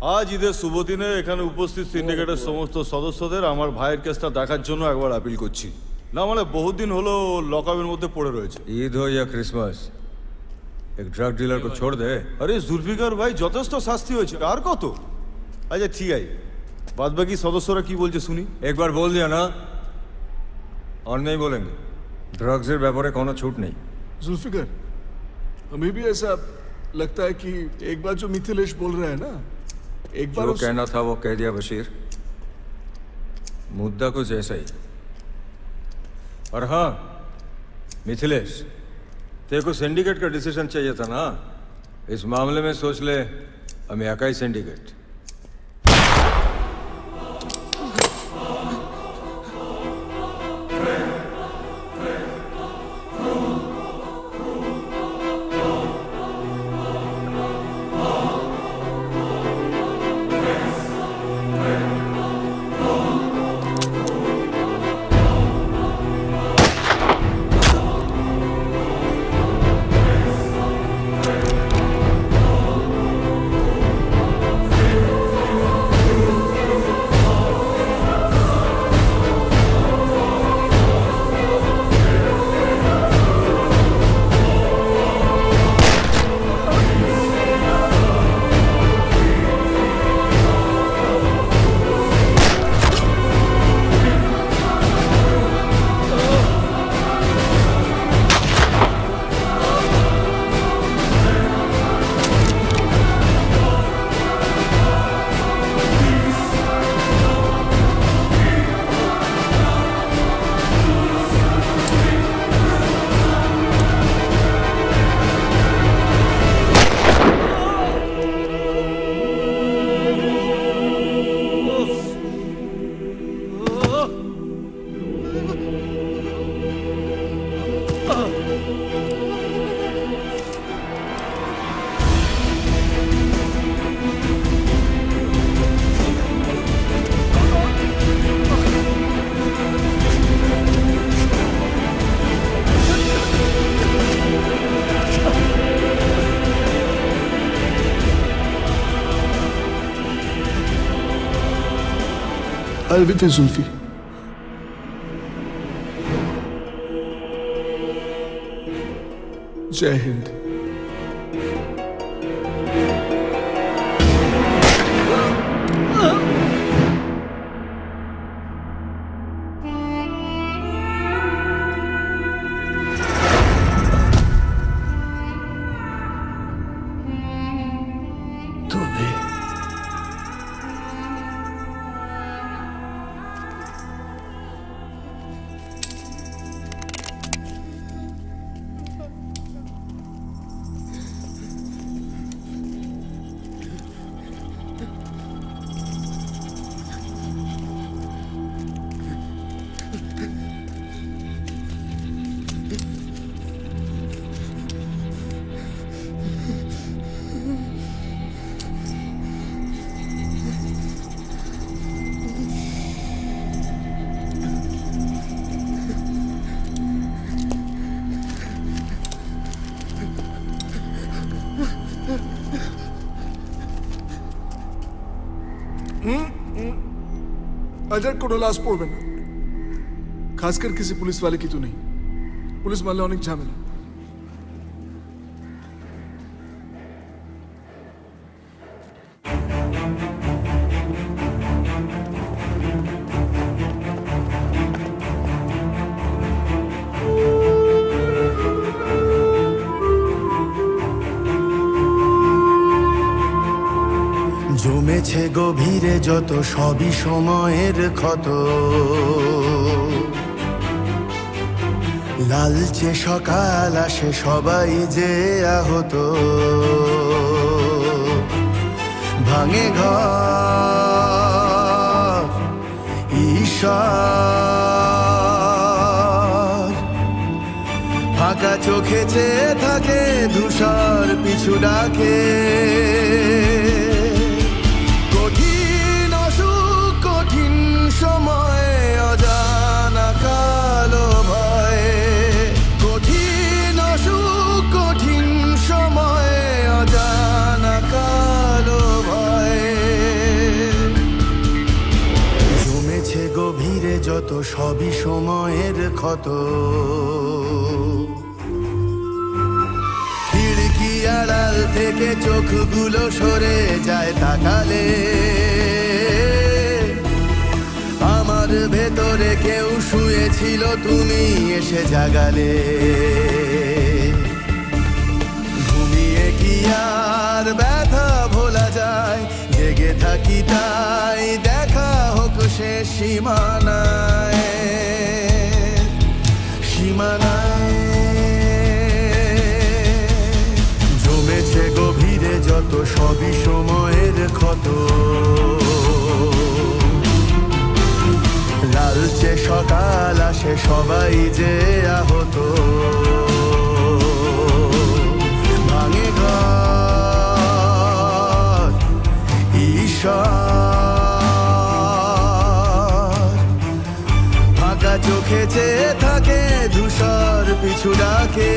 আজ ঈদের শুভ দিনে এখানে উপস্থিত সিন্ডিকেটের সমস্ত সদস্যদের আমার ভাইয়ের কেসটা দেখার জন্য একবার আপিল করছি। না মানে বহুদিন হলো লকআপের মধ্যে পড়ে রয়েছে। ईद हो या क्रिसमस, एक ड्रग डीलर को छोड़ दे। আরে জুলফিকার ভাই, যথেষ্ট শাস্তি হয়েছে, আর কত? আচ্ছা ঠিক আছে, বাদ বাকি সদস্যরা কি বলছে শুনি। एक बार बोल दिया ना, और नहीं बोलेंगे। ड्रग्स ব্যাপারে কোনো छूट नहीं। जुल्फिकर, हमें भी ऐसा लगता है कि एक बार जो मिथिलेश बोल रहा है ना, एक बार जो कहना था वो कह दिया बशीर। मुद्दा कुछ ऐसा ही। और हाँ मिथिलेश, तेरे को सिंडिकेट का डिसीजन चाहिए था ना। इस मामले में सोच ले, हमें अकाई सिंडिकेट। अलविदा जुल्फी। जय हिंद। अजर को लाश पड़বে না, खासकर किसी पुलिस वाले की तो नहीं। पुलिस मानले অনেক ঝামেলা। জমেছে গভীরে যত সবই সময়ের ক্ষত, লালচে সকাল আসে সবাই যে আহত, ভাঙে ঘর ঈশ্বর, ফাঁকা চোখে চেয়ে থাকে ধূসর পিছু ডাকে। সময় অজানা কালো ভয়, কঠিন অসুখ কঠিন সময় অজানা কালো ভয়। ক্ষত। খিড়কি আড়াল থেকে চোখগুলো সরে যায় তাকালে, আমার ভেতরে কেউ শুয়েছিল, তুমি এসে জাগালে। ঘুমিয়ে কি আর ব্যথা ভোলা যায়, জেগে থাকি তাই দেখা হোক সে সীমানায়, সীমানায়। জমেছে গভীরে যত সবই সময়ের ক্ষত। লালচে সকাল আসে সবাই যে আহত। ভাঙে ঘর ঈশ্বর, ফাঁকা চোখে চেয়ে থাকে ধূসর পিছু ডাকে।